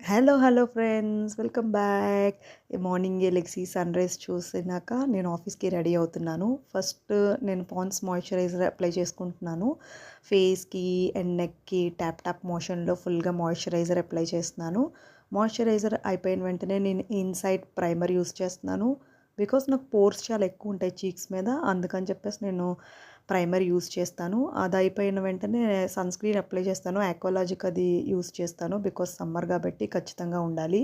Hello friends, welcome back. మార్నింగే లెగ్సి sun rise చూసినాక నేను ఆఫీస్కి రెడీ అవుతున్నాను. ఫస్ట్ నేను పాండ్స్ మాయిశ్చరైజర్ అప్లై చేసుకుంటున్నాను. ఫేస్కి అండ్ నెక్కి ట్యాప్ ట్యాప్ మోషన్లో ఫుల్గా మాయిశ్చరైజర్ అప్లై చేస్తున్నాను. మాయిశ్చరైజర్ అయిపోయిన వెంటనే నేను ఇన్సైడ్ ప్రైమర్ యూస్ చేస్తున్నాను. బికాస్ నాకు పోర్స్ చాలా ఎక్కువ ఉంటాయి చీక్స్ మీద, అందుకని చెప్పేసి నేను ప్రైమర్ యూస్ చేస్తాను. అది అయిపోయిన వెంటనే సన్ స్క్రీన్ అప్లై చేస్తాను. ఆక్వాలాజిక్ అది యూస్ చేస్తాను, బికాస్ సమ్మర్ కాబట్టి ఖచ్చితంగా ఉండాలి.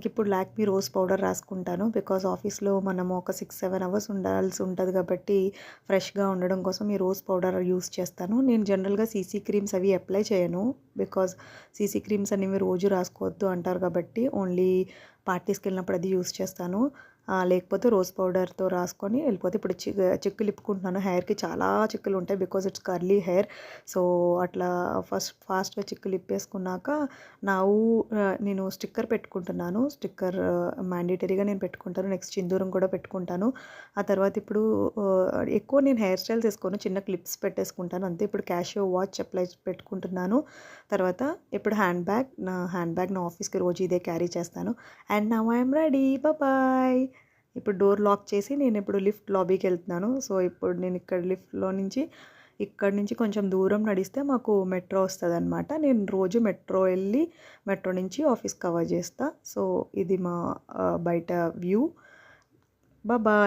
ఇప్పుడు లాక్మీ రోజ్ పౌడర్ రాసుకుంటాను, బికాస్ ఆఫీస్లో మనము ఒక 6-7 అవర్స్ ఉండాల్సి ఉంటుంది కాబట్టి ఫ్రెష్గా ఉండడం కోసం ఈ రోజ్ పౌడర్ యూస్ చేస్తాను. నేను జనరల్గా సీసీ క్రీమ్స్ అవి అప్లై చేయను, బికాస్ సీసీ క్రీమ్స్ అనేవి రోజు రాసుకోవద్దు అంటారు కాబట్టి ఓన్లీ పార్టీస్కి వెళ్ళినప్పుడు అది యూస్ చేస్తాను. లేకపోతే రోజ్ పౌడర్తో రాసుకొని వెళ్ళిపోతే. ఇప్పుడు చిక్కులు ఇప్పుకుంటున్నాను. హెయిర్కి చాలా చిక్కులు ఉంటాయి, because it's curly hair. So అట్లా ఫాస్ట్గా చిక్కులు ఇప్పేసుకున్నాక నేను స్టిక్కర్ పెట్టుకుంటున్నాను. స్టిక్కర్ మ్యాండేటరీగా నేను పెట్టుకుంటాను. నెక్స్ట్ సింధూరం కూడా పెట్టుకుంటాను. ఆ తర్వాత ఇప్పుడు ఎక్కువ నేను హెయిర్ స్టైల్స్ వేసుకోను, చిన్న క్లిప్స్ పెట్టేసుకుంటాను అంతే. ఇప్పుడు క్యాషియో వాచ్ అప్లై పెట్టుకుంటున్నాను. తర్వాత ఇప్పుడు నా ఆఫీస్కి రోజు ఇదే క్యారీ చేస్తాను. And now I'm ready, bye. ఇప్పుడు డోర్ లాక్ చేసి నేను ఇప్పుడు లిఫ్ట్ లాబీకి వెళ్తున్నాను. సో ఇప్పుడు నేను ఇక్కడ నుంచి కొంచెం దూరం నడిస్తే మాకు మెట్రో వస్తుంది అనమాట. నేను రోజు మెట్రో వెళ్ళి మెట్రో నుంచి ఆఫీస్ కవర్ చేస్తా. సో ఇది మా బయట వ్యూ. బాయ్.